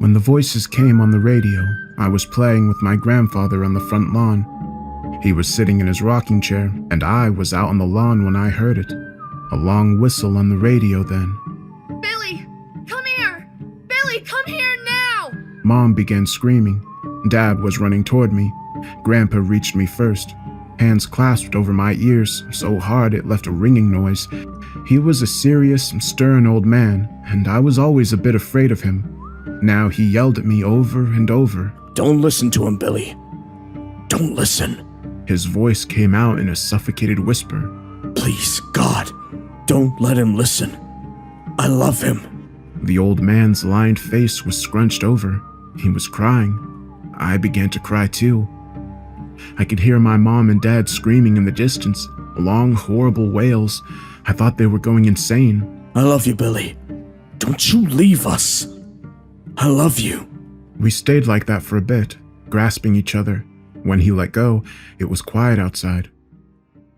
When the voices came on the radio, I was playing with my grandfather on the front lawn. He was sitting in his rocking chair, and I was out on the lawn when I heard it. A long whistle on the radio then. Billy, come here! Billy, come here now! Mom began screaming. Dad was running toward me. Grandpa reached me first, hands clasped over my ears so hard it left a ringing noise. He was a serious, stern old man, and I was always a bit afraid of him. Now he yelled at me over and over. "Don't listen to him, Billy. Don't listen." His voice came out in a suffocated whisper. "Please, God, don't let him listen. I love him." The old man's lined face was scrunched over. He was crying. I began to cry too. I could hear my mom and dad screaming in the distance, long, horrible wails. I thought they were going insane. "I love you, Billy. Don't you leave us. I love you." We stayed like that for a bit, grasping each other. When he let go, it was quiet outside.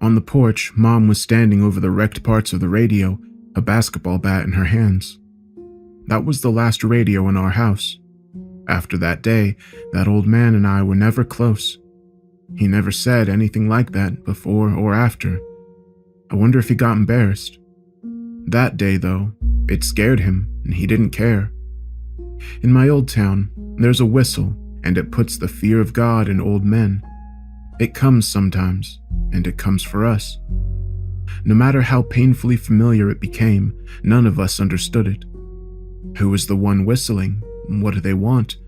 On the porch, Mom was standing over the wrecked parts of the radio, a basketball bat in her hands. That was the last radio in our house. After that day, that old man and I were never close. He never said anything like that before or after. I wonder if he got embarrassed. That day, though, it scared him, and he didn't care. In my old town, there's a whistle, and it puts the fear of God in old men. It comes sometimes, and it comes for us. No matter how painfully familiar it became, none of us understood it. Who is the one whistling? What do they want?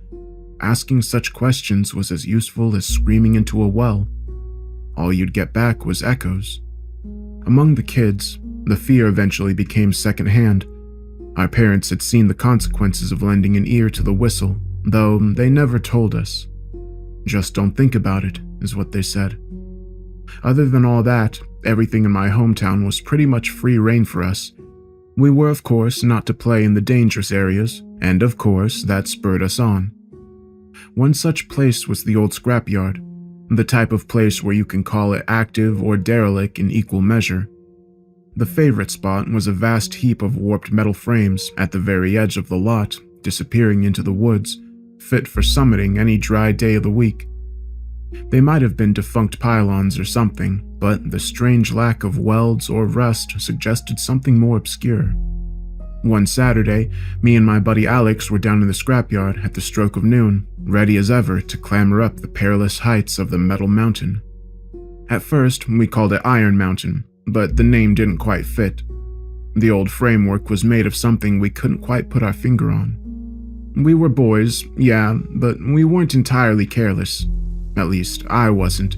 Asking such questions was as useful as screaming into a well. All you'd get back was echoes. Among the kids, the fear eventually became secondhand. Our parents had seen the consequences of lending an ear to the whistle, though they never told us. "Just don't think about it," is what they said. Other than all that, everything in my hometown was pretty much free rein for us. We were, of course, not to play in the dangerous areas, and of course, that spurred us on. One such place was the old scrapyard, the type of place where you can call it active or derelict in equal measure. The favorite spot was a vast heap of warped metal frames at the very edge of the lot, disappearing into the woods, fit for summiting any dry day of the week. They might have been defunct pylons or something, but the strange lack of welds or rust suggested something more obscure. One Saturday, me and my buddy Alex were down in the scrapyard at the stroke of noon, ready as ever to clamber up the perilous heights of the Metal Mountain. At first, we called it Iron Mountain, but the name didn't quite fit. The old framework was made of something we couldn't quite put our finger on. We were boys, yeah, but we weren't entirely careless. At least, I wasn't.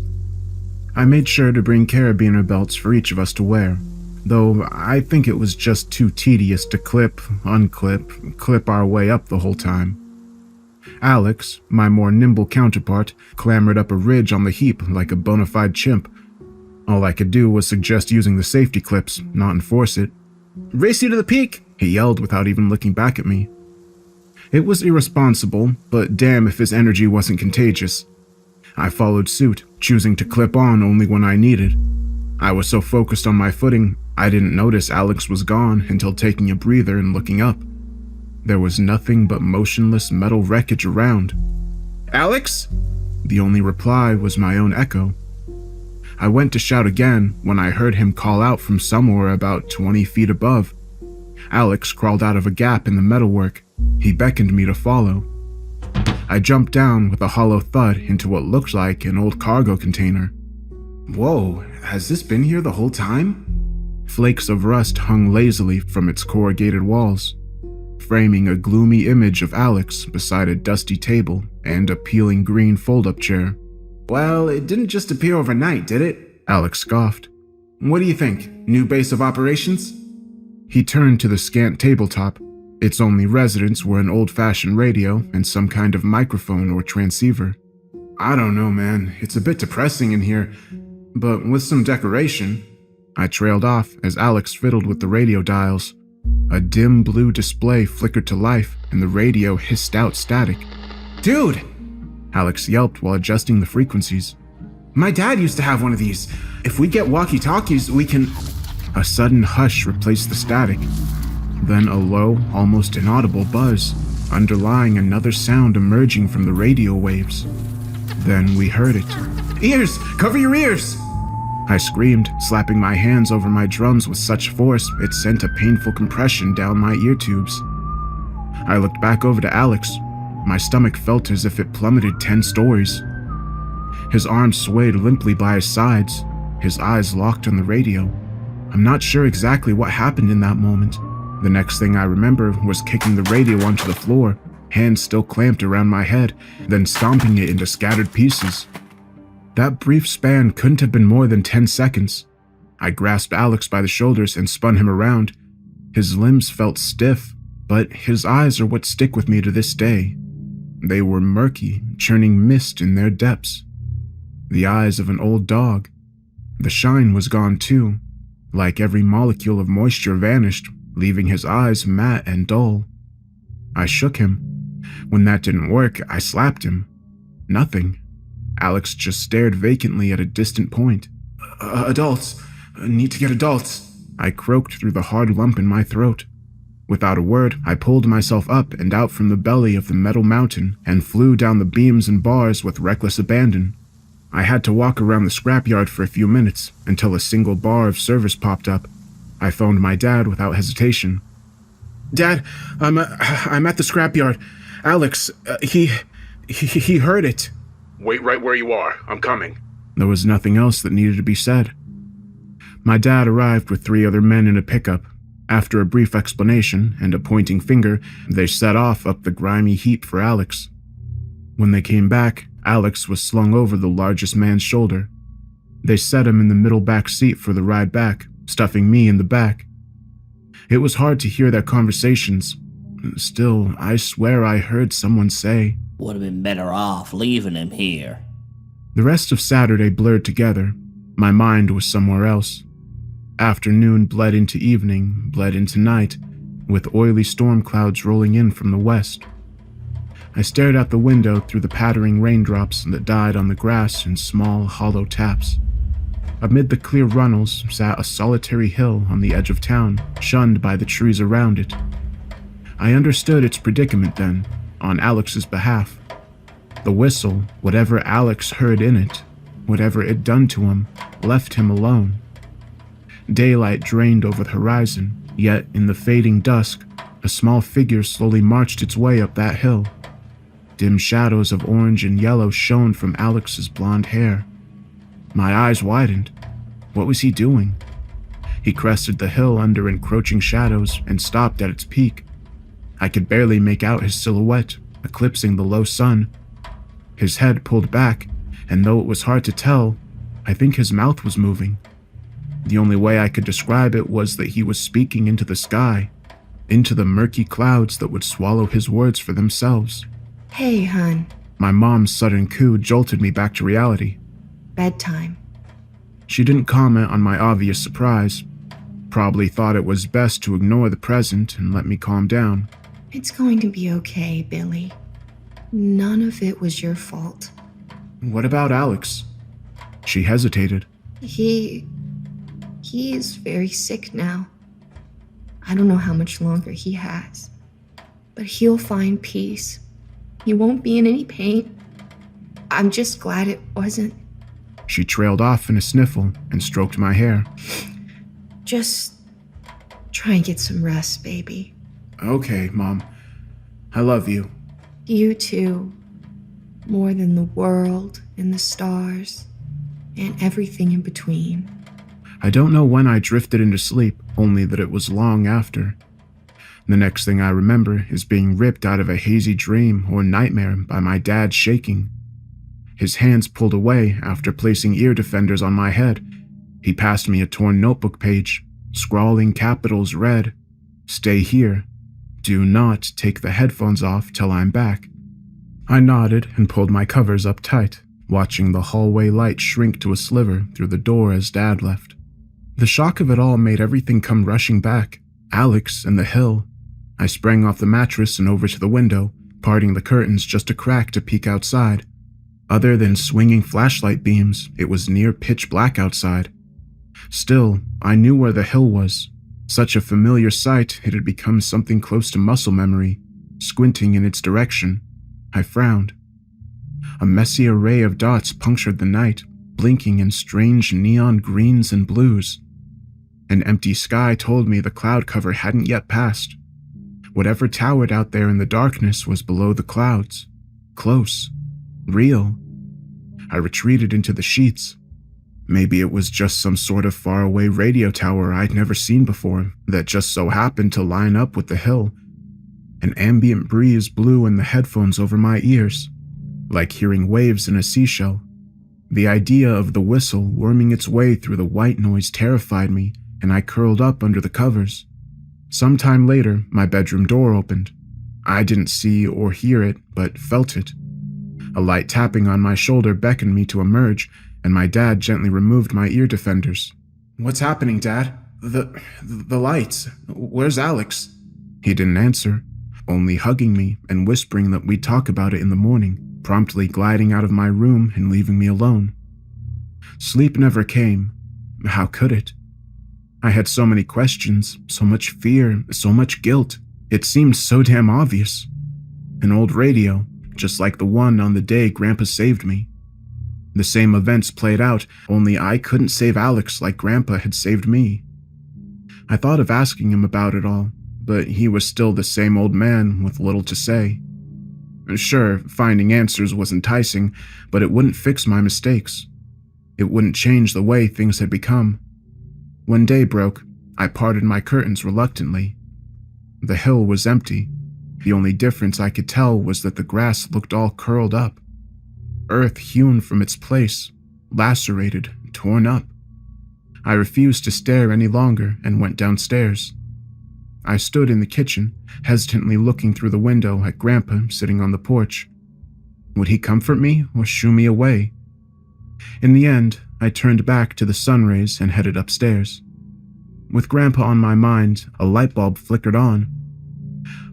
I made sure to bring carabiner belts for each of us to wear, though I think it was just too tedious to clip, unclip, clip our way up the whole time. Alex, my more nimble counterpart, clambered up a ridge on the heap like a bona fide chimp. All I could do was suggest using the safety clips, not enforce it. "Race you to the peak!" he yelled without even looking back at me. It was irresponsible, but damn if his energy wasn't contagious. I followed suit, choosing to clip on only when I needed. I was so focused on my footing, I didn't notice Alex was gone until taking a breather and looking up. There was nothing but motionless metal wreckage around. "Alex?" The only reply was my own echo. I went to shout again when I heard him call out from somewhere about 20 feet above. Alex crawled out of a gap in the metalwork. He beckoned me to follow. I jumped down with a hollow thud into what looked like an old cargo container. Whoa, has this been here the whole time? Flakes of rust hung lazily from its corrugated walls, framing a gloomy image of Alex beside a dusty table and a peeling green fold-up chair. "Well, it didn't just appear overnight, did it?" Alex scoffed. "What do you think? New base of operations?" He turned to the scant tabletop. Its only residents were an old-fashioned radio and some kind of microphone or transceiver. "I don't know, man. It's a bit depressing in here, but with some decoration." I trailed off as Alex fiddled with the radio dials. A dim blue display flickered to life and the radio hissed out static. "Dude!" Alex yelped while adjusting the frequencies. "My dad used to have one of these. If we get walkie-talkies, we can..." A sudden hush replaced the static. Then a low, almost inaudible buzz. underlying another sound emerging from the radio waves. Then we heard it. "Ears! Cover your ears!" I screamed, slapping my hands over my drums with such force it sent a painful compression down my ear tubes. I looked back over to Alex. My stomach felt as if it plummeted 10 stories. His arms swayed limply by his sides, his eyes locked on the radio. I'm not sure exactly what happened in that moment. The next thing I remember was kicking the radio onto the floor, hands still clamped around my head, then stomping it into scattered pieces. That brief span couldn't have been more than 10 seconds. I grasped Alex by the shoulders and spun him around. His limbs felt stiff, but his eyes are what stick with me to this day. They were murky, churning mist in their depths. The eyes of an old dog. The shine was gone too. Like every molecule of moisture vanished, leaving his eyes matte and dull. I shook him. When that didn't work, I slapped him. Nothing. Alex just stared vacantly at a distant point. Adults. Need to get adults. I croaked through the hard lump in my throat. Without a word, I pulled myself up and out from the belly of the metal mountain and flew down the beams and bars with reckless abandon. I had to walk around the scrapyard for a few minutes until a single bar of service popped up. I phoned my dad without hesitation. "Dad, I'm at the scrapyard. Alex, he heard it." "Wait right where you are. I'm coming." There was nothing else that needed to be said. My dad arrived with 3 other men in a pickup. After a brief explanation and a pointing finger, they set off up the grimy heap for Alex. When they came back, Alex was slung over the largest man's shoulder. They set him in the middle back seat for the ride back, stuffing me in the back. It was hard to hear their conversations. Still, I swear I heard someone say, "Would have been better off leaving him here." The rest of Saturday blurred together. My mind was somewhere else. Afternoon bled into evening, bled into night, with oily storm clouds rolling in from the west. I stared out the window through the pattering raindrops that died on the grass in small, hollow taps. Amid the clear runnels sat a solitary hill on the edge of town, shunned by the trees around it. I understood its predicament then, on Alex's behalf. The whistle, whatever Alex heard in it, whatever it done to him, left him alone. Daylight drained over the horizon, yet in the fading dusk, a small figure slowly marched its way up that hill. Dim shadows of orange and yellow shone from Alex's blonde hair. My eyes widened. What was he doing? He crested the hill under encroaching shadows and stopped at its peak. I could barely make out his silhouette, eclipsing the low sun. His head pulled back, and though it was hard to tell, I think his mouth was moving. The only way I could describe it was that he was speaking into the sky, into the murky clouds that would swallow his words for themselves. Hey, hun. My mom's sudden coo jolted me back to reality. Bedtime. She didn't comment on my obvious surprise. Probably thought it was best to ignore the present and let me calm down. It's going to be okay, Billy. None of it was your fault. What about Alex? She hesitated. He is very sick now. I don't know how much longer he has, but he'll find peace. He won't be in any pain. I'm just glad it wasn't. She trailed off in a sniffle and stroked my hair. Just try and get some rest, baby. Okay, Mom. I love you. You too. More than the world and the stars and everything in between. I don't know when I drifted into sleep, only that it was long after. The next thing I remember is being ripped out of a hazy dream or nightmare by my dad shaking. His hands pulled away after placing ear defenders on my head. He passed me a torn notebook page. Scrawling capitals read, "Stay here. Do not take the headphones off till I'm back." I nodded and pulled my covers up tight, watching the hallway light shrink to a sliver through the door as Dad left. The shock of it all made everything come rushing back. Alex and the hill. I sprang off the mattress and over to the window, parting the curtains just a crack to peek outside. Other than swinging flashlight beams, it was near pitch black outside. Still, I knew where the hill was. Such a familiar sight, it had become something close to muscle memory. Squinting in its direction, I frowned. A messy array of dots punctured the night, blinking in strange neon greens and blues. An empty sky told me the cloud cover hadn't yet passed. Whatever towered out there in the darkness was below the clouds. Close. Real. I retreated into the sheets. Maybe it was just some sort of faraway radio tower I'd never seen before that just so happened to line up with the hill. An ambient breeze blew in the headphones over my ears, like hearing waves in a seashell. The idea of the whistle worming its way through the white noise terrified me, and I curled up under the covers. Sometime later, my bedroom door opened. I didn't see or hear it, but felt it. A light tapping on my shoulder beckoned me to emerge, and my dad gently removed my ear defenders. "What's happening, Dad? The lights. Where's Alex?" He didn't answer, only hugging me and whispering that we'd talk about it in the morning, promptly gliding out of my room and leaving me alone. Sleep never came. How could it? I had so many questions, so much fear, so much guilt. It seemed so damn obvious. An old radio, just like the one on the day Grandpa saved me. The same events played out, only I couldn't save Alex like Grandpa had saved me. I thought of asking him about it all, but he was still the same old man with little to say. Sure, finding answers was enticing, but it wouldn't fix my mistakes. It wouldn't change the way things had become. When day broke, I parted my curtains reluctantly. The hill was empty. The only difference I could tell was that the grass looked all curled up. Earth hewn from its place, lacerated, torn up. I refused to stare any longer and went downstairs. I stood in the kitchen, hesitantly looking through the window at Grandpa sitting on the porch. Would he comfort me or shoo me away? In the end, I turned back to the sun rays and headed upstairs. With Grandpa on my mind, a light bulb flickered on.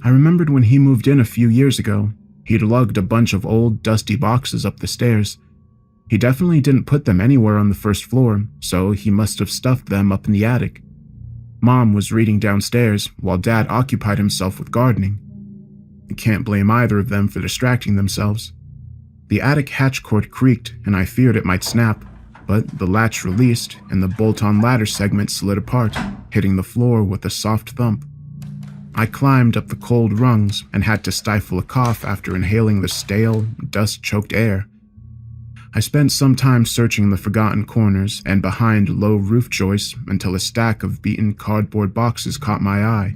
I remembered when he moved in a few years ago, he'd lugged a bunch of old, dusty boxes up the stairs. He definitely didn't put them anywhere on the first floor, so he must have stuffed them up in the attic. Mom was reading downstairs, while Dad occupied himself with gardening. I can't blame either of them for distracting themselves. The attic hatch cord creaked, and I feared it might snap, but the latch released, and the bolt-on ladder segment slid apart, hitting the floor with a soft thump. I climbed up the cold rungs and had to stifle a cough after inhaling the stale, dust-choked air. I spent some time searching the forgotten corners and behind low roof joists until a stack of beaten cardboard boxes caught my eye.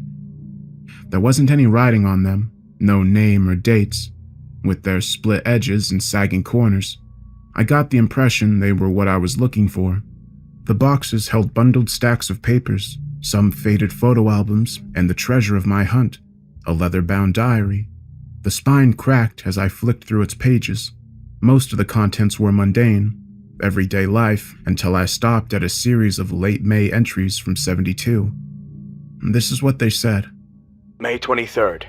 There wasn't any writing on them, no name or dates, with their split edges and sagging corners. I got the impression they were what I was looking for. The boxes held bundled stacks of papers, some faded photo albums, and the treasure of my hunt, a leather-bound diary. The spine cracked as I flicked through its pages. Most of the contents were mundane, everyday life, until I stopped at a series of late May entries from '72. This is what they said. May 23rd,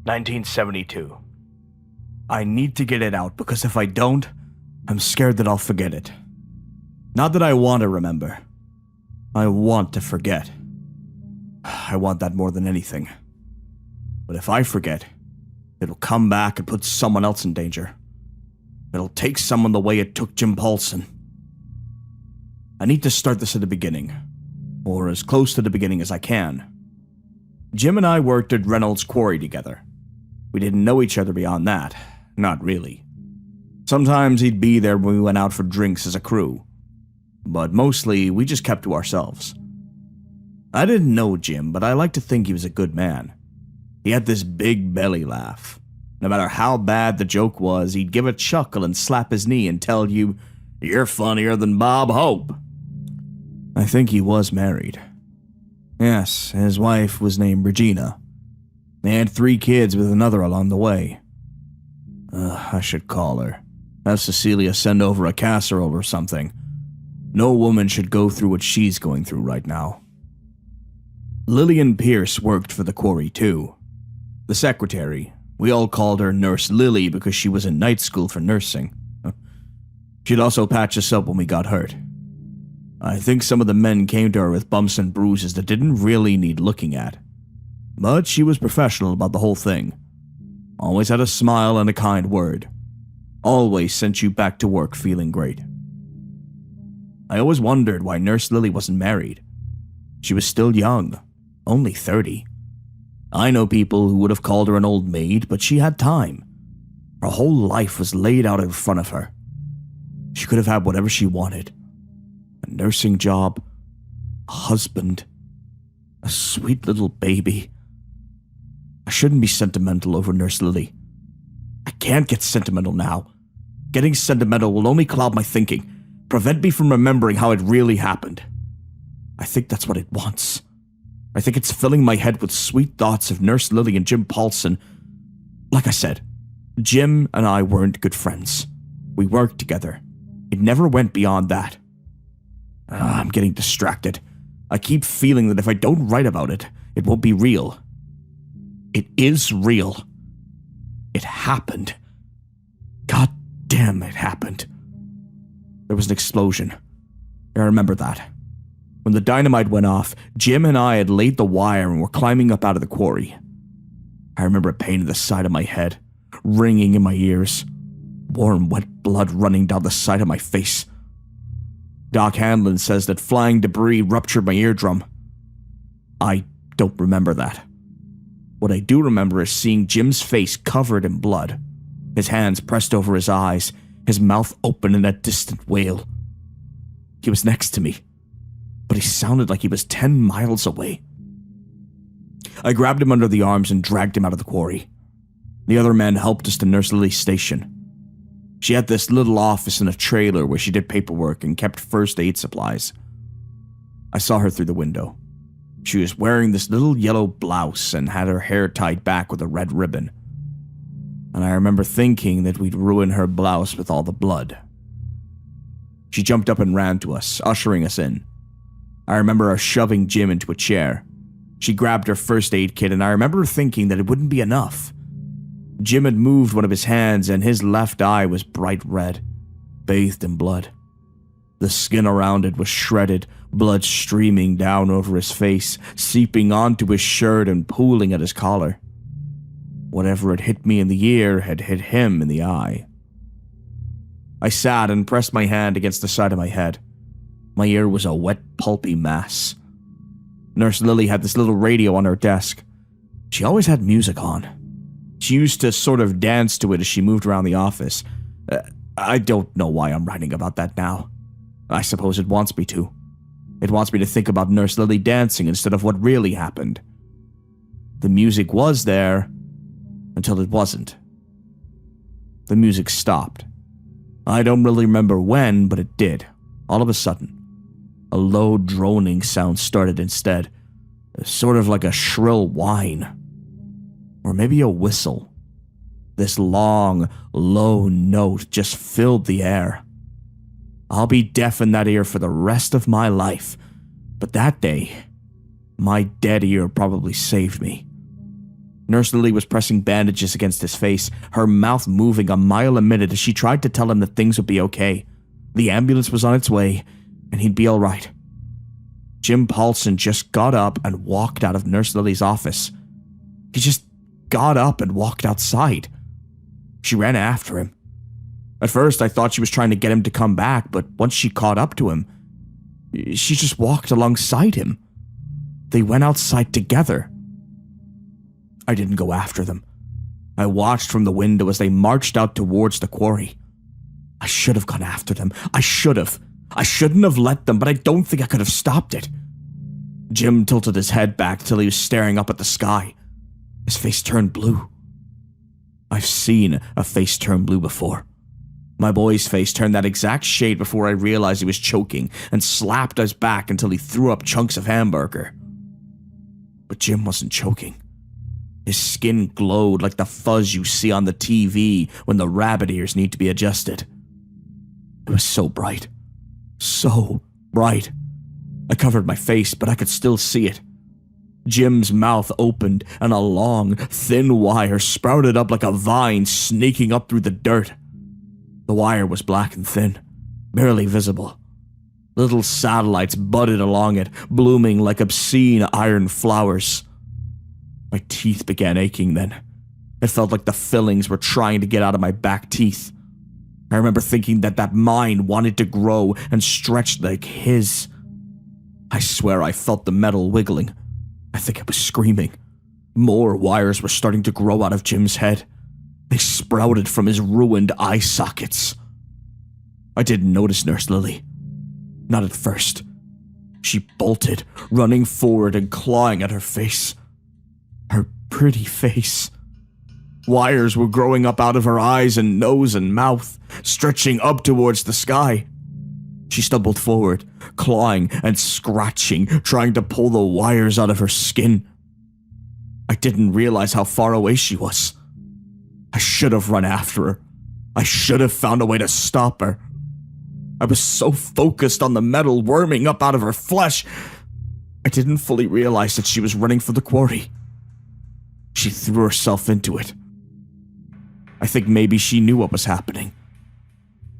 1972. I need to get it out because if I don't, I'm scared that I'll forget it. Not that I want to remember. I want to forget. I want that more than anything. But if I forget, it'll come back and put someone else in danger. It'll take someone the way it took Jim Paulson. I need to start this at the beginning, or as close to the beginning as I can. Jim and I worked at Reynolds Quarry together. We didn't know each other beyond that, not really. Sometimes he'd be there when we went out for drinks as a crew, but mostly we just kept to ourselves. I didn't know Jim, but I like to think he was a good man. He had this big belly laugh. No matter how bad the joke was, he'd give a chuckle and slap his knee and tell you, "You're funnier than Bob Hope." I think he was married. Yes, his wife was named Regina. They had 3 kids with another along the way. I should call her. Have Cecilia send over a casserole or something. No woman should go through what she's going through right now. Lillian Pierce worked for the quarry too. The secretary. We all called her Nurse Lily because she was in night school for nursing. She'd also patch us up when we got hurt. I think some of the men came to her with bumps and bruises that didn't really need looking at. But she was professional about the whole thing. Always had a smile and a kind word. Always sent you back to work feeling great. I always wondered why Nurse Lily wasn't married. She was still young, only 30. I know people who would have called her an old maid, but she had time. Her whole life was laid out in front of her. She could have had whatever she wanted. A nursing job, a husband, a sweet little baby. I shouldn't be sentimental over Nurse Lily. I can't get sentimental now. Getting sentimental will only cloud my thinking, prevent me from remembering how it really happened. I think that's what it wants. I think it's filling my head with sweet thoughts of Nurse Lily and Jim Paulson. Like I said, Jim and I weren't good friends. We worked together. It never went beyond that. I'm getting distracted. I keep feeling that if I don't write about it, it won't be real. It is real. It happened. God damn, it happened. There was an explosion. I remember that. When the dynamite went off, Jim and I had laid the wire and were climbing up out of the quarry. I remember a pain in the side of my head, ringing in my ears, warm, wet blood running down the side of my face. Doc Hanlon says that flying debris ruptured my eardrum. I don't remember that. What I do remember is seeing Jim's face covered in blood, his hands pressed over his eyes, his mouth open in a distant wail. He was next to me, but he sounded like he was 10 miles away. I grabbed him under the arms and dragged him out of the quarry. The other men helped us to Nurse Lily's station. She had this little office in a trailer where she did paperwork and kept first aid supplies. I saw her through the window. She was wearing this little yellow blouse and had her hair tied back with a red ribbon. And I remember thinking that we'd ruin her blouse with all the blood. She jumped up and ran to us, ushering us in. I remember her shoving Jim into a chair. She grabbed her first aid kit, and I remember thinking that it wouldn't be enough. Jim had moved one of his hands, and his left eye was bright red, bathed in blood. The skin around it was shredded, blood streaming down over his face, seeping onto his shirt and pooling at his collar. Whatever had hit me in the ear had hit him in the eye. I sat and pressed my hand against the side of my head. My ear was a wet, pulpy mass. Nurse Lily had this little radio on her desk. She always had music on. She used to sort of dance to it as she moved around the office. I don't know why I'm writing about that now. I suppose it wants me to. It wants me to think about Nurse Lily dancing instead of what really happened. The music was there until it wasn't. The music stopped. I don't really remember when, but it did. All of a sudden, a low droning sound started instead, sort of like a shrill whine. Or maybe a whistle. This long, low note just filled the air. I'll be deaf in that ear for the rest of my life, but that day, my dead ear probably saved me. Nurse Lily was pressing bandages against his face, her mouth moving a mile a minute as she tried to tell him that things would be okay. The ambulance was on its way, and he'd be all right. Jim Paulson just got up and walked out of Nurse Lily's office. He just got up and walked outside. She ran after him. At first, I thought she was trying to get him to come back, but once she caught up to him, she just walked alongside him. They went outside together. I didn't go after them. I watched from the window as they marched out towards the quarry. I should have gone after them. I should have. I shouldn't have let them, but I don't think I could have stopped it. Jim tilted his head back till he was staring up at the sky. His face turned blue. I've seen a face turn blue before. My boy's face turned that exact shade before I realized he was choking and slapped his back until he threw up chunks of hamburger. But Jim wasn't choking. His skin glowed like the fuzz you see on the TV when the rabbit ears need to be adjusted. It was so bright. So bright. I covered my face, but I could still see it. Jim's mouth opened, and a long, thin wire sprouted up like a vine snaking up through the dirt. The wire was black and thin, barely visible. Little satellites budded along it, blooming like obscene iron flowers. My teeth began aching then, It felt like the fillings were trying to get out of my back teeth. I remember thinking that mine wanted to grow and stretch like his. I swear I felt the metal wiggling. I think I was screaming. More wires were starting to grow out of Jim's head. They sprouted from his ruined eye sockets. I didn't notice Nurse Lily. Not at first. She bolted, running forward and clawing at her face. Her pretty face. Wires were growing up out of her eyes and nose and mouth, stretching up towards the sky. She stumbled forward, clawing and scratching, trying to pull the wires out of her skin. I didn't realize how far away she was. I should have run after her. I should have found a way to stop her. I was so focused on the metal worming up out of her flesh, I didn't fully realize that she was running for the quarry. She threw herself into it. I think maybe she knew what was happening.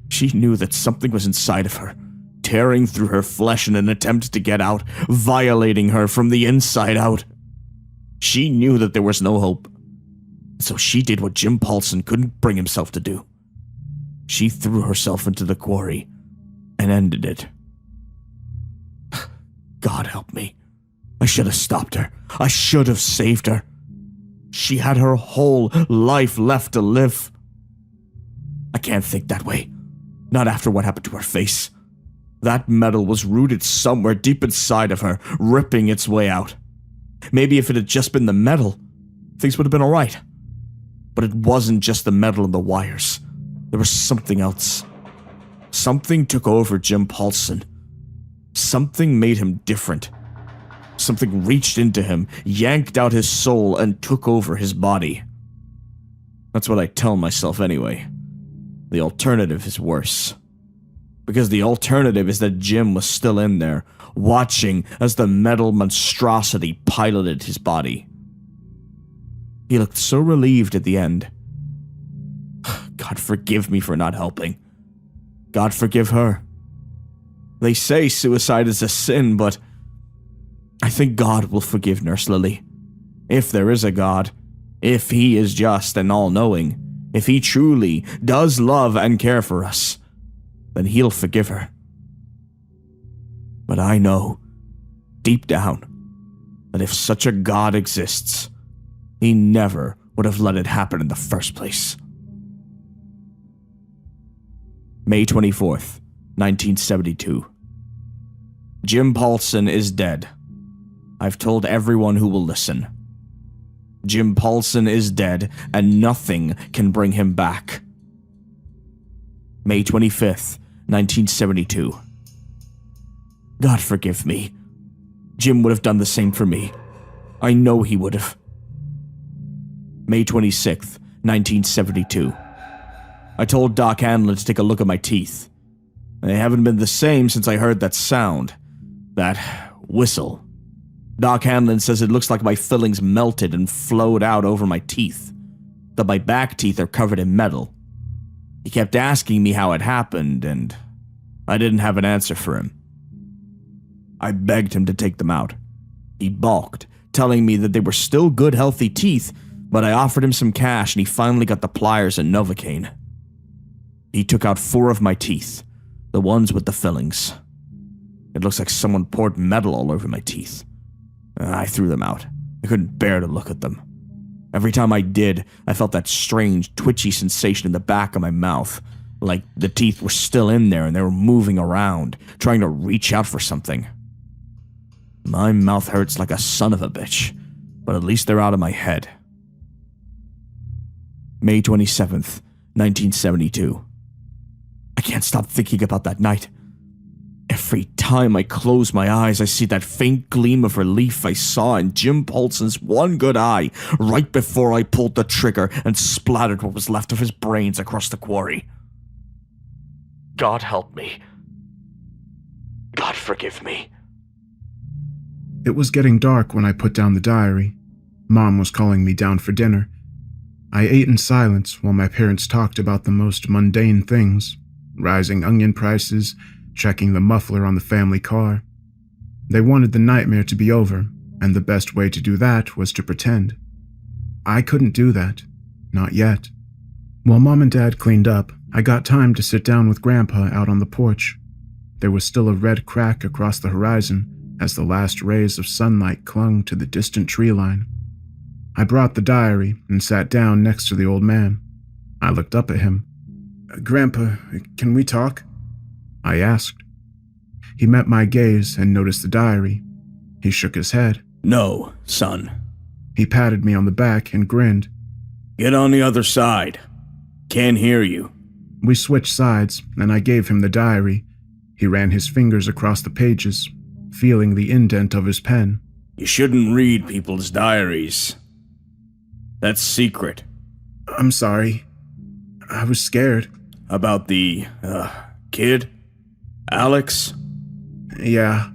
She knew that something was inside of her, tearing through her flesh in an attempt to get out, violating her from the inside out. She knew that there was no hope. So she did what Jim Paulson couldn't bring himself to do. She threw herself into the quarry and ended it. God help me. I should have stopped her. I should have saved her. She had her whole life left to live. I can't think that way. Not after what happened to her face. That metal was rooted somewhere deep inside of her, ripping its way out. Maybe if it had just been the metal, things would have been alright. But it wasn't just the metal and the wires. There was something else. Something took over Jim Paulson. Something made him different. Something reached into him, yanked out his soul, and took over his body. That's what I tell myself anyway. The alternative is worse. Because the alternative is that Jim was still in there, watching as the metal monstrosity piloted his body. He looked so relieved at the end. God forgive me for not helping. God forgive her. They say suicide is a sin, but I think God will forgive Nurse Lily. If there is a God, if he is just and all-knowing, if he truly does love and care for us, then he'll forgive her. But I know, deep down, that if such a God exists, he never would have let it happen in the first place. May 24th, 1972. Jim Paulson is dead. I've told everyone who will listen. Jim Paulson is dead, and nothing can bring him back. May 25th, 1972. God forgive me. Jim would have done the same for me. I know he would have. May 26th, 1972. I told Doc Hanlon to take a look at my teeth. They haven't been the same since I heard that sound. That whistle. Doc Hanlon says it looks like my fillings melted and flowed out over my teeth. That my back teeth are covered in metal. He kept asking me how it happened, and I didn't have an answer for him. I begged him to take them out. He balked, telling me that they were still good, healthy teeth, but I offered him some cash and he finally got the pliers and Novocaine. He took out 4 of my teeth, the ones with the fillings. It looks like someone poured metal all over my teeth. I threw them out. I couldn't bear to look at them. Every time I did, I felt that strange, twitchy sensation in the back of my mouth, like the teeth were still in there and they were moving around, trying to reach out for something. My mouth hurts like a son of a bitch, but at least they're out of my head. May 27th, 1972. I can't stop thinking about that night. Every time I close my eyes, I see that faint gleam of relief I saw in Jim Paulson's one good eye right before I pulled the trigger and splattered what was left of his brains across the quarry. God help me. God forgive me. It was getting dark when I put down the diary. Mom was calling me down for dinner. I ate in silence while my parents talked about the most mundane things: rising onion prices, checking the muffler on the family car. They wanted the nightmare to be over, and the best way to do that was to pretend. I couldn't do that. not yet. While Mom and Dad cleaned up, I got time to sit down with Grandpa out on the porch. There was still a red crack across the horizon as the last rays of sunlight clung to the distant tree line. I brought the diary and sat down next to the old man. I looked up at him. "Grandpa, can we talk?" I asked. He met my gaze and noticed the diary. He shook his head. "No, son." He patted me on the back and grinned. "Get on the other side. Can't hear you." We switched sides, and I gave him the diary. He ran his fingers across the pages, feeling the indent of his pen. "You shouldn't read people's diaries. That's secret." "I'm sorry. I was scared." "About the, kid? Alex?" "Yeah."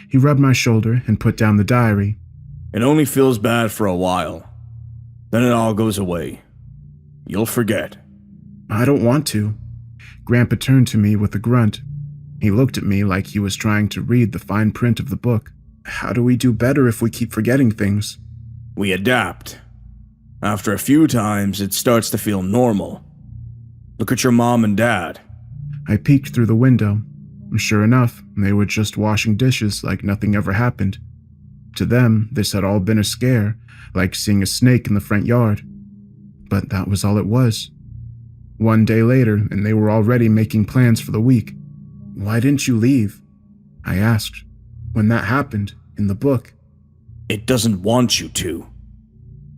He rubbed my shoulder and put down the diary. "It only feels bad for a while. Then it all goes away. You'll forget." "I don't want to." Grandpa turned to me with a grunt. He looked at me like he was trying to read the fine print of the book. "How do we do better if we keep forgetting things?" "We adapt. After a few times, it starts to feel normal. Look at your mom and dad." I peeked through the window. Sure enough, they were just washing dishes like nothing ever happened. To them, this had all been a scare, like seeing a snake in the front yard. But that was all it was. One day later, and they were already making plans for the week. "Why didn't you leave?" I asked. "When that happened, in the book." "It doesn't want you to.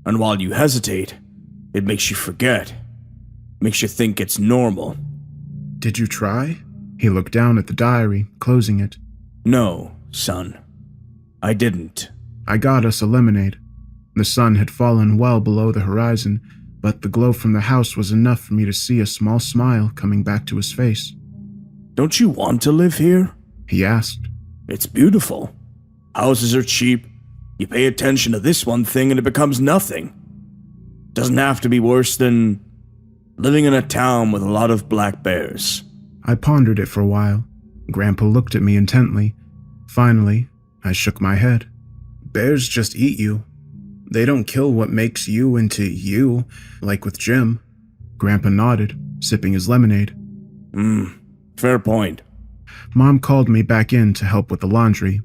And while you hesitate, it makes you forget. Makes you think it's normal." "Did you try?" He looked down at the diary, closing it. "No, son. I didn't." I got us a lemonade. The sun had fallen well below the horizon, but the glow from the house was enough for me to see a small smile coming back to his face. "Don't you want to live here?" He asked. "It's beautiful. Houses are cheap. You pay attention to this one thing and it becomes nothing. Doesn't have to be worse than living in a town with a lot of black bears." I pondered it for a while. Grandpa looked at me intently. Finally, I shook my head. "Bears just eat you. They don't kill what makes you into you, like with Jim." Grandpa nodded, sipping his lemonade. Fair point." Mom called me back in to help with the laundry.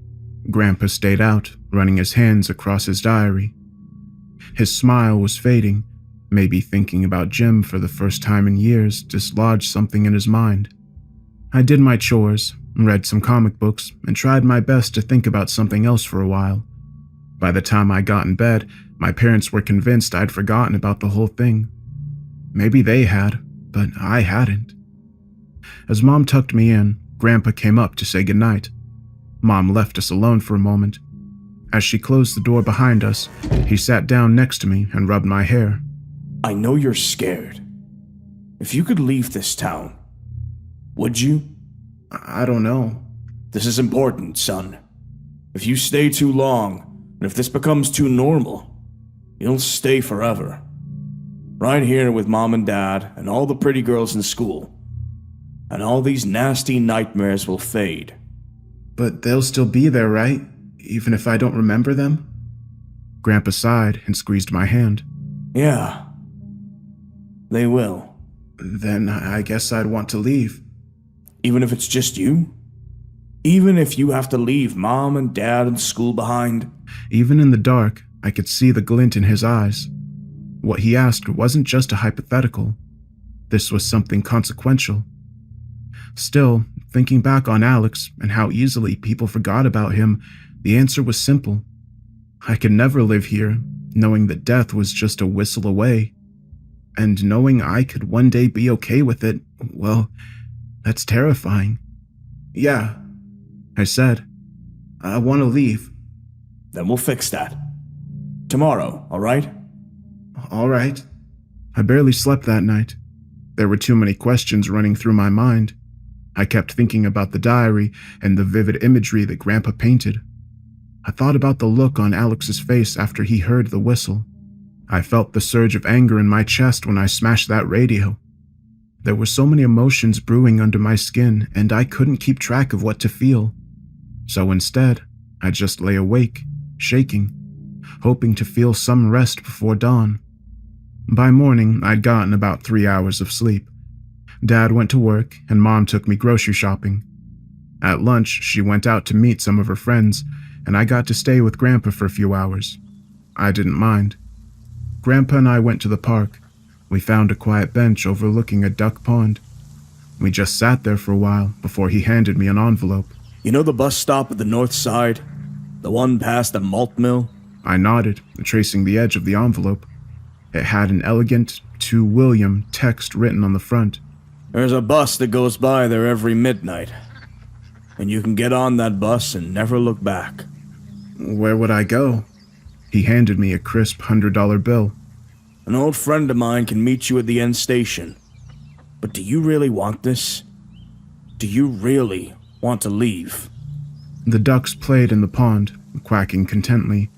Grandpa stayed out, running his hands across his diary. His smile was fading. Maybe thinking about Jim for the first time in years dislodged something in his mind. I did my chores, read some comic books, and tried my best to think about something else for a while. By the time I got in bed, my parents were convinced I'd forgotten about the whole thing. Maybe they had, but I hadn't. As Mom tucked me in, Grandpa came up to say goodnight. Mom left us alone for a moment. As she closed the door behind us, he sat down next to me and rubbed my hair. "I know you're scared. If you could leave this town, would you?" "I don't know." "This is important, son. If you stay too long, and if this becomes too normal, you'll stay forever. Right here with mom and dad and all the pretty girls in school. And all these nasty nightmares will fade." "But they'll still be there, right? Even if I don't remember them?" Grandpa sighed and squeezed my hand. "Yeah, they will." "Then I guess I'd want to leave." "Even if it's just you? Even if you have to leave mom and dad and school behind?" Even in the dark, I could see the glint in his eyes. What he asked wasn't just a hypothetical. This was something consequential. Still, thinking back on Alex and how easily people forgot about him, the answer was simple. I could never live here, knowing that death was just a whistle away. And knowing I could one day be okay with it, well, that's terrifying. "Yeah," I said. "I want to leave." "Then we'll fix that. Tomorrow, all right?" "All right." I barely slept that night. There were too many questions running through my mind. I kept thinking about the diary and the vivid imagery that Grandpa painted. I thought about the look on Alex's face after he heard the whistle. I felt the surge of anger in my chest when I smashed that radio. There were so many emotions brewing under my skin, and I couldn't keep track of what to feel. So instead, I just lay awake, shaking, hoping to feel some rest before dawn. By morning, I'd gotten about 3 hours of sleep. Dad went to work, and Mom took me grocery shopping. At lunch, she went out to meet some of her friends, and I got to stay with Grandpa for a few hours. I didn't mind. Grandpa and I went to the park. We found a quiet bench overlooking a duck pond. We just sat there for a while before he handed me an envelope. You know the bus stop at the north side? The one past the malt mill? I nodded, tracing the edge of the envelope. It had an elegant "To William" text written on the front. There's a bus that goes by there every midnight. And you can get on that bus and never look back. Where would I go? He handed me a crisp $100 bill. An old friend of mine can meet you at the end station. But do you really want this? Do you really want to leave? The ducks played in the pond, quacking contently.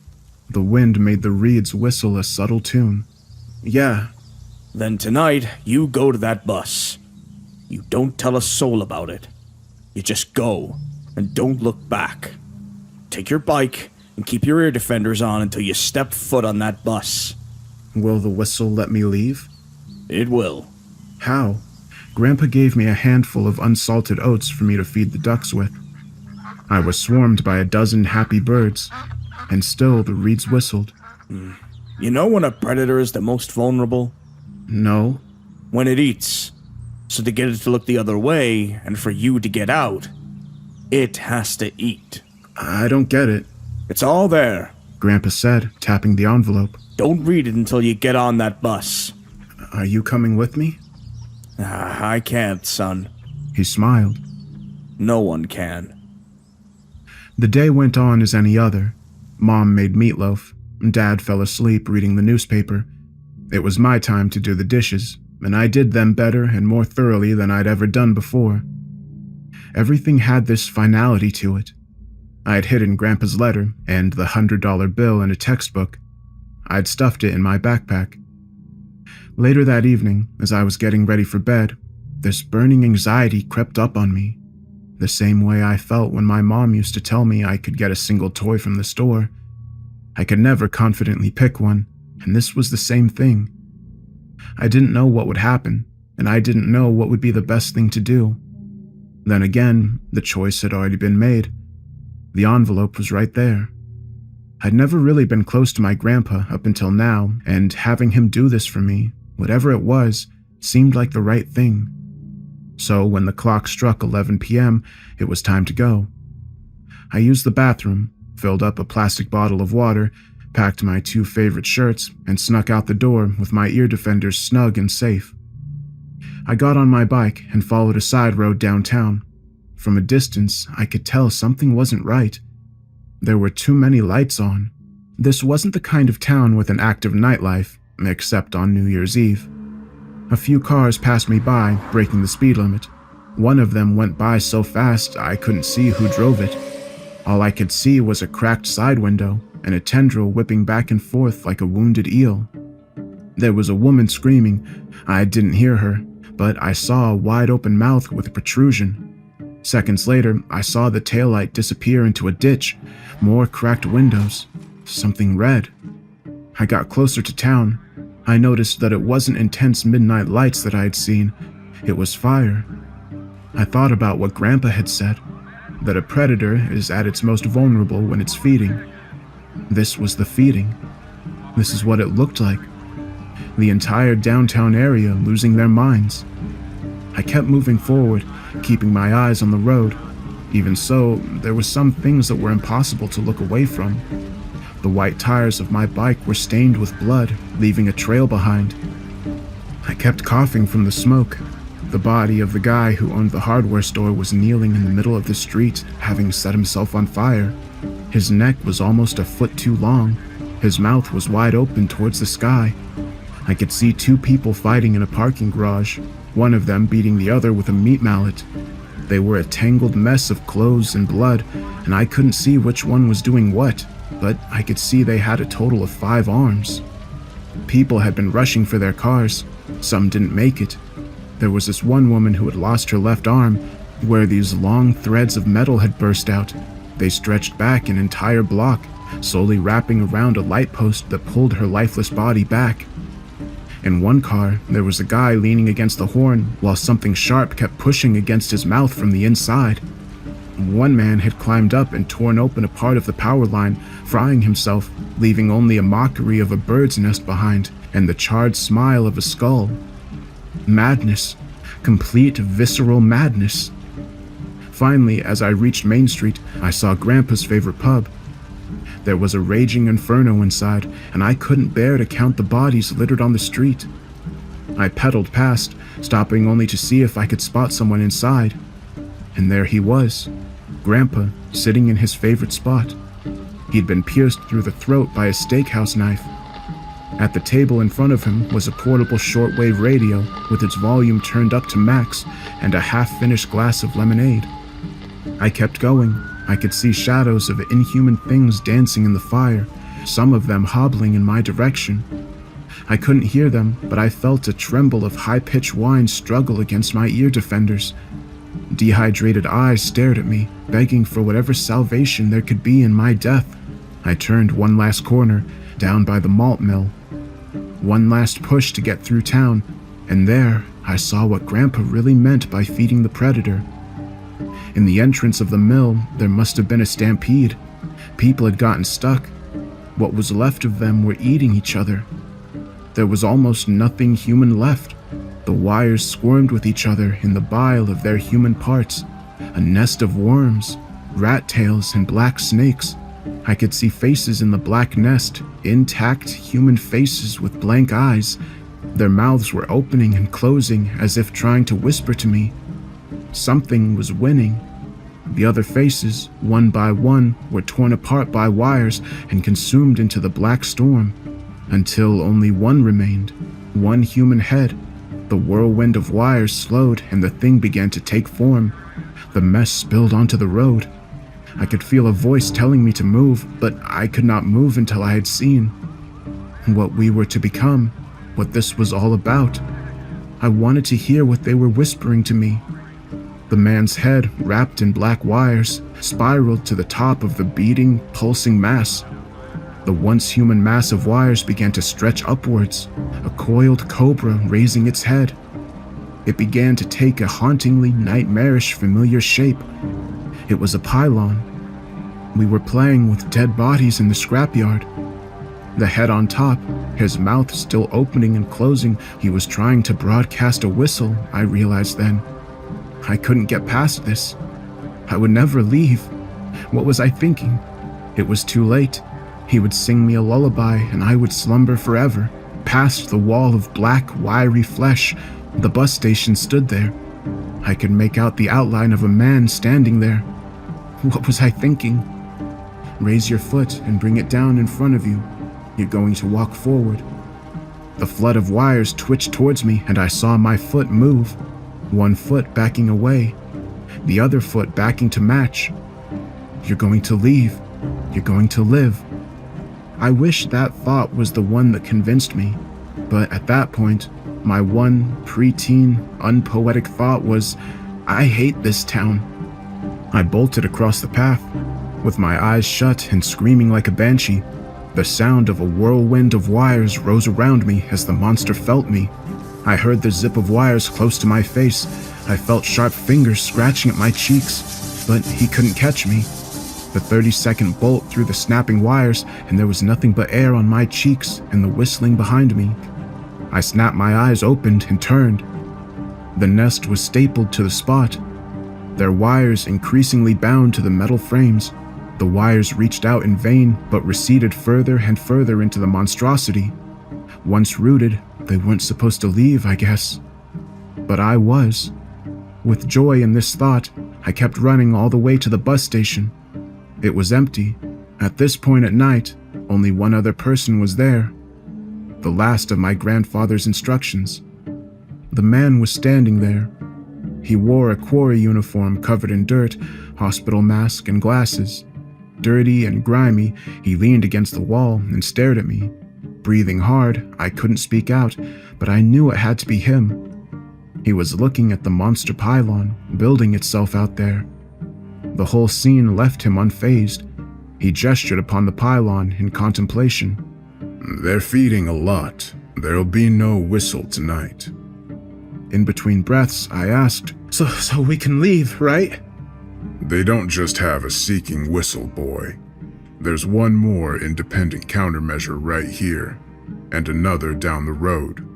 The wind made the reeds whistle a subtle tune. Yeah. Then tonight, you go to that bus. You don't tell a soul about it. You just go, and don't look back. Take your bike, and keep your ear defenders on until you step foot on that bus. Will the whistle let me leave? It will. How? Grandpa gave me a handful of unsalted oats for me to feed the ducks with. I was swarmed by a dozen happy birds, and still the reeds whistled. You know when a predator is the most vulnerable? No. When it eats. So to get it to look the other way, and for you to get out, it has to eat. I don't get it, It's all there. Grandpa said, tapping the envelope. Don't read it until you get on that bus. Are you coming with me? I can't, son. He smiled. No one can. The day went on as any other. Mom made meatloaf. Dad fell asleep reading the newspaper. It was my time to do the dishes, and I did them better and more thoroughly than I'd ever done before. Everything had this finality to it. I had hidden Grandpa's letter and the $100 bill in a textbook. I'd stuffed it in my backpack. Later that evening, as I was getting ready for bed, this burning anxiety crept up on me, the same way I felt when my mom used to tell me I could get a single toy from the store. I could never confidently pick one, and this was the same thing. I didn't know what would happen, and I didn't know what would be the best thing to do. Then again, the choice had already been made. The envelope was right there. I'd never really been close to my grandpa up until now, and having him do this for me, whatever it was, seemed like the right thing. So when the clock struck 11 p.m., it was time to go. I used the bathroom, filled up a plastic bottle of water, packed my 2 favorite shirts, and snuck out the door with my ear defenders snug and safe. I got on my bike and followed a side road downtown. From a distance, I could tell something wasn't right. There were too many lights on. This wasn't the kind of town with an active nightlife, except on New Year's Eve. A few cars passed me by, breaking the speed limit. One of them went by so fast I couldn't see who drove it. All I could see was a cracked side window and a tendril whipping back and forth like a wounded eel. There was a woman screaming. I didn't hear her, but I saw a wide-open mouth with a protrusion. Seconds later, I saw the taillight disappear into a ditch, more cracked windows, something red. I got closer to town. I noticed that it wasn't intense midnight lights that I had seen. It was fire. I thought about what Grandpa had said, that a predator is at its most vulnerable when it's feeding. This was the feeding. This is what it looked like. The entire downtown area losing their minds. I kept moving forward, keeping my eyes on the road. Even so, there were some things that were impossible to look away from. The white tires of my bike were stained with blood, leaving a trail behind. I kept coughing from the smoke. The body of the guy who owned the hardware store was kneeling in the middle of the street, having set himself on fire. His neck was almost a foot too long. His mouth was wide open towards the sky. I could see 2 people fighting in a parking garage, one of them beating the other with a meat mallet. They were a tangled mess of clothes and blood, and I couldn't see which one was doing what, but I could see they had a total of 5 arms. People had been rushing for their cars. Some didn't make it. There was this one woman who had lost her left arm, where these long threads of metal had burst out. They stretched back an entire block, slowly wrapping around a light post that pulled her lifeless body back. In one car, there was a guy leaning against the horn while something sharp kept pushing against his mouth from the inside. One man had climbed up and torn open a part of the power line, frying himself, leaving only a mockery of a bird's nest behind and the charred smile of a skull. Madness. Complete visceral madness. Finally, as I reached Main Street, I saw Grandpa's favorite pub. There was a raging inferno inside, and I couldn't bear to count the bodies littered on the street. I pedaled past, stopping only to see if I could spot someone inside. And there he was, Grandpa, sitting in his favorite spot. He'd been pierced through the throat by a steakhouse knife. At the table in front of him was a portable shortwave radio with its volume turned up to max and a half-finished glass of lemonade. I kept going. I could see shadows of inhuman things dancing in the fire, some of them hobbling in my direction. I couldn't hear them, but I felt a tremble of high-pitched whine struggle against my ear defenders. Dehydrated eyes stared at me, begging for whatever salvation there could be in my death. I turned one last corner, down by the malt mill. One last push to get through town, and there I saw what Grandpa really meant by feeding the predator. In the entrance of the mill, there must have been a stampede. People had gotten stuck. What was left of them were eating each other. There was almost nothing human left. The wires squirmed with each other in the bile of their human parts. A nest of worms, rat tails, and black snakes. I could see faces in the black nest, intact human faces with blank eyes. Their mouths were opening and closing as if trying to whisper to me. Something was winning. The other faces, one by one, were torn apart by wires and consumed into the black storm, until only one remained, one human head. The whirlwind of wires slowed and the thing began to take form. The mess spilled onto the road. I could feel a voice telling me to move, but I could not move until I had seen what we were to become, what this was all about. I wanted to hear what they were whispering to me. The man's head, wrapped in black wires, spiraled to the top of the beating, pulsing mass. The once human mass of wires began to stretch upwards, a coiled cobra raising its head. It began to take a hauntingly nightmarish familiar shape. It was a pylon. We were playing with dead bodies in the scrapyard. The head on top, his mouth still opening and closing, he was trying to broadcast a whistle, I realized then. I couldn't get past this. I would never leave. What was I thinking? It was too late. He would sing me a lullaby and I would slumber forever. Past the wall of black, wiry flesh, the bus station stood there. I could make out the outline of a man standing there. What was I thinking? Raise your foot and bring it down in front of you. You're going to walk forward. The flood of wires twitched towards me and I saw my foot move. One foot backing away, the other foot backing to match. You're going to leave. You're going to live. I wish that thought was the one that convinced me, but at that point, my one preteen, unpoetic thought was, I hate this town. I bolted across the path, with my eyes shut and screaming like a banshee. The sound of a whirlwind of wires rose around me as the monster felt me. I heard the zip of wires close to my face. I felt sharp fingers scratching at my cheeks, but he couldn't catch me. The 30-second bolt through the snapping wires, and there was nothing but air on my cheeks and the whistling behind me. I snapped my eyes opened and turned. The nest was stapled to the spot, their wires increasingly bound to the metal frames. The wires reached out in vain, but receded further and further into the monstrosity. Once rooted, they weren't supposed to leave, I guess. But I was. With joy in this thought, I kept running all the way to the bus station. It was empty. At this point at night, only one other person was there. The last of my grandfather's instructions. The man was standing there. He wore a quarry uniform covered in dirt, hospital mask, and glasses. Dirty and grimy, he leaned against the wall and stared at me. Breathing hard, I couldn't speak out, but I knew it had to be him. He was looking at the monster pylon, building itself out there. The whole scene left him unfazed. He gestured upon the pylon in contemplation. They're feeding a lot. There'll be no whistle tonight. In between breaths, I asked, So we can leave, right? They don't just have a seeking whistle, boy. There's one more independent countermeasure right here, and another down the road.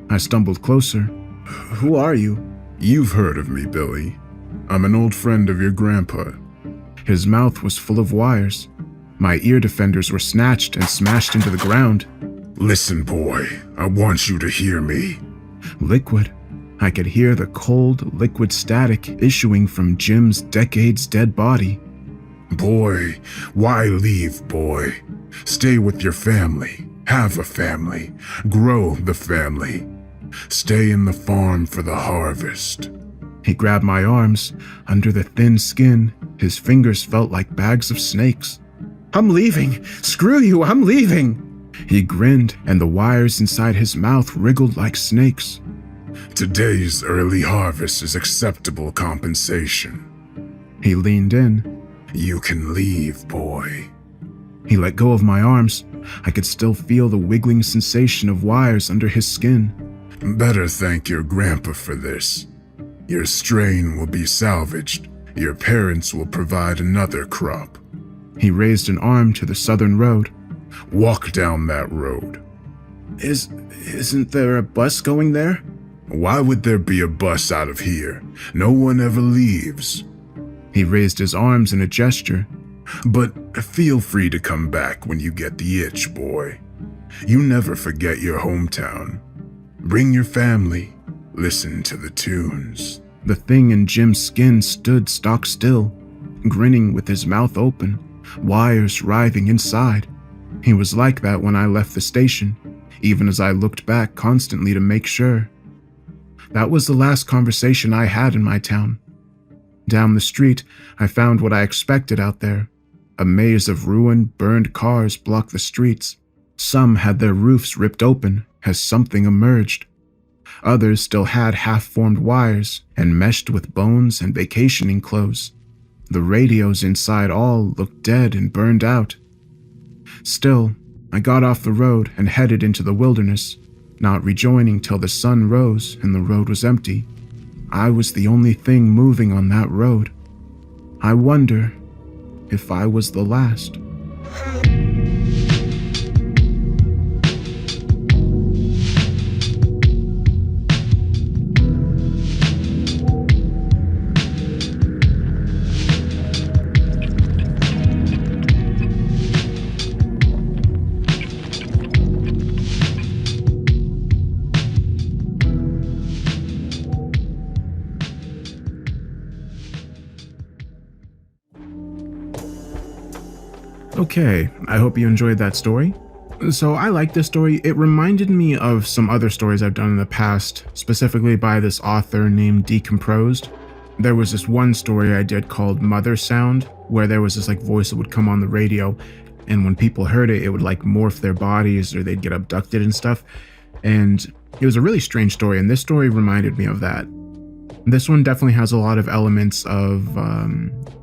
I stumbled closer. Who are you? You've heard of me, Billy. I'm an old friend of your grandpa. His mouth was full of wires. My ear defenders were snatched and smashed into the ground. Listen, boy, I want you to hear me. Liquid. I could hear the cold, liquid static issuing from Jim's decades-dead body. Boy, why leave, boy? Stay with your family. Have a family. Grow the family. Stay in the farm for the harvest. He grabbed my arms. Under the thin skin, his fingers felt like bags of snakes. I'm leaving. Screw you, I'm leaving. He grinned, and the wires inside his mouth wriggled like snakes. Today's early harvest is acceptable compensation. He leaned in. You can leave, boy. He let go of my arms. I could still feel the wiggling sensation of wires under his skin. Better thank your grandpa for this. Your strain will be salvaged. Your parents will provide another crop. He raised an arm to the southern road. Walk down that road. Isn't there a bus going there? Why would there be a bus out of here? No one ever leaves. He raised his arms in a gesture. But feel free to come back when you get the itch, boy. You never forget your hometown. Bring your family. Listen to the tunes. The thing in Jim's skin stood stock still, grinning with his mouth open, wires writhing inside. He was like that when I left the station, even as I looked back constantly to make sure. That was the last conversation I had in my town. Down the street, I found what I expected out there. A maze of ruined, burned cars blocked the streets. Some had their roofs ripped open as something emerged. Others still had half-formed wires and meshed with bones and vacationing clothes. The radios inside all looked dead and burned out. Still, I got off the road and headed into the wilderness, not rejoining till the sun rose and the road was empty. I was the only thing moving on that road. I wonder if I was the last. Okay, I hope you enjoyed that story. So I like this story. It reminded me of some other stories I've done in the past, specifically by this author named Decomposed. There was this one story I did called Mother Sound, where there was this like voice that would come on the radio, and when people heard it, it would like morph their bodies or they'd get abducted and stuff. And it was a really strange story, and this story reminded me of that. This one definitely has a lot of elements of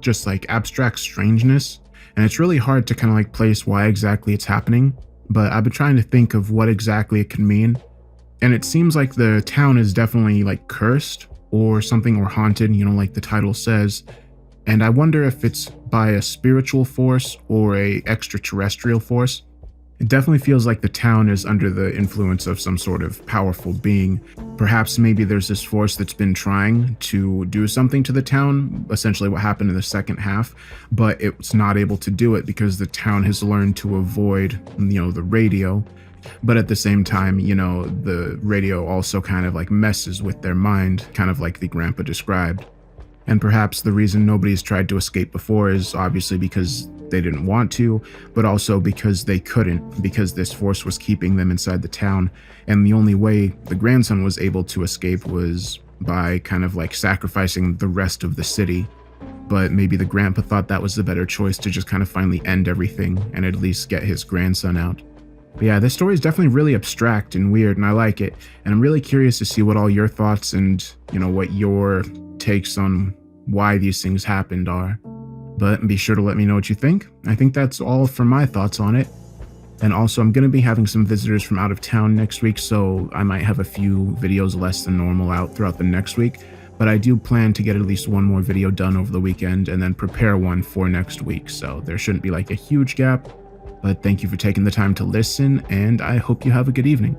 just like abstract strangeness. And it's really hard to kind of like place why exactly it's happening, but I've been trying to think of what exactly it can mean. And it seems like the town is definitely like cursed or something, or haunted, like the title says. And I wonder if it's by a spiritual force or a extraterrestrial force. It definitely feels like the town is under the influence of some sort of powerful being. Perhaps maybe there's this force that's been trying to do something to the town, essentially what happened in the second half, but it's not able to do it because the town has learned to avoid, the radio. But at the same time, the radio also kind of like messes with their mind, kind of like the grandpa described. And perhaps the reason nobody's tried to escape before is obviously because they didn't want to, but also because they couldn't, because this force was keeping them inside the town. And the only way the grandson was able to escape was by kind of like sacrificing the rest of the city. But maybe the grandpa thought that was the better choice, to just kind of finally end everything and at least get his grandson out. But yeah, this story is definitely really abstract and weird, and I like it. And I'm really curious to see what all your thoughts and, what your takes on why these things happened are. But be sure to let me know what you think. I think that's all for my thoughts on it. And also, I'm going to be having some visitors from out of town next week, so I might have a few videos less than normal out throughout the next week. But I do plan to get at least one more video done over the weekend and then prepare one for next week. So there shouldn't be like a huge gap. But thank you for taking the time to listen, and I hope you have a good evening.